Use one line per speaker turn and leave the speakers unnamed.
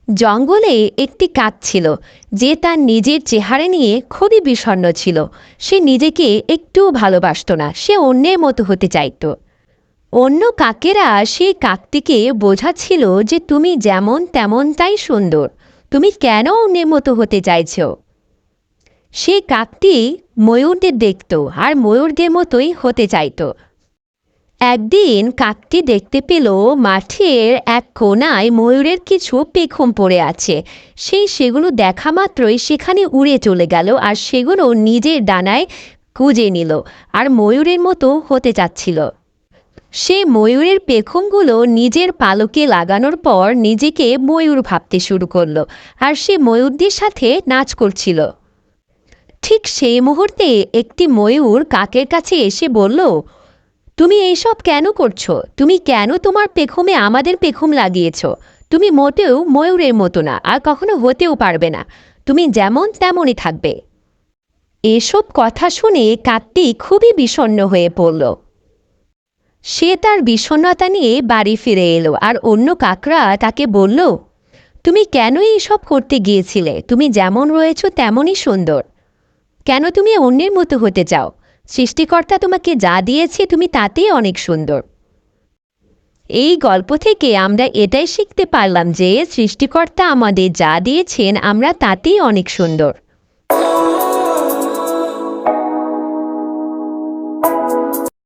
জঙ্গলে একটি কাক ছিল যে তার নিজের চেহারা নিয়ে খুবই বিষণ্ণ ছিল। সে নিজেকে একটুও ভালোবাসত না, সে অন্যের মতো হতে চাইত। অন্য কাকেরা সেই কাকটিকে বোঝাচ্ছিল যে তুমি যেমন তেমনটাই সুন্দর, তুমি কেন অন্যের মতো হতে চাইছো। সেই কাকটি ময়ূরদের দেখত আর ময়ূরদের মতোই হতে চাইত। একদিন কাকটি দেখতে পেল মাঠের এক কোণায় ময়ূরের কিছু পেখম পড়ে আছে। সেগুলো দেখা মাত্রই সেখানে উড়ে চলে গেল আর সেগুলো নিজের ডানায় গুঁজে নিল আর ময়ূরের মতো হতে চাচ্ছিল। সে ময়ূরের পেখমগুলো নিজের পালকে লাগানোর পর নিজেকে ময়ূর ভাবতে শুরু করলো আর সে ময়ূরদের সাথে নাচ করছিল। ঠিক সেই মুহূর্তে একটি ময়ূর কাকের কাছে এসে বলল, তুমি এইসব কেন করছো? তুমি কেন তোমার পেখমে আমাদের পেখম লাগিয়েছ? তুমি মোটেও ময়ূরের মতো না, আর কখনো হতেও পারবে না। তুমি যেমন তেমনই থাকবে। এসব কথা শুনে কাকটি খুবই বিষণ্ণ হয়ে পড়ল। সে তার বিষণ্ণতা নিয়ে বাড়ি ফিরে এলো আর অন্য কাকরা তাকে বলল, তুমি কেন এইসব করতে গিয়েছিলে? তুমি যেমন রয়েছ তেমনই সুন্দর, কেন তুমি অন্যের মতো হতে চাও? সৃষ্টিকর্তা তোমাকে যা দিয়েছে তুমি তাতেই অনেক সুন্দর। এই গল্প থেকে আমরা এটাই শিখতে পারলাম যে সৃষ্টিকর্তা আমাদের যা দিয়েছেন আমরা তাতেই অনেক সুন্দর।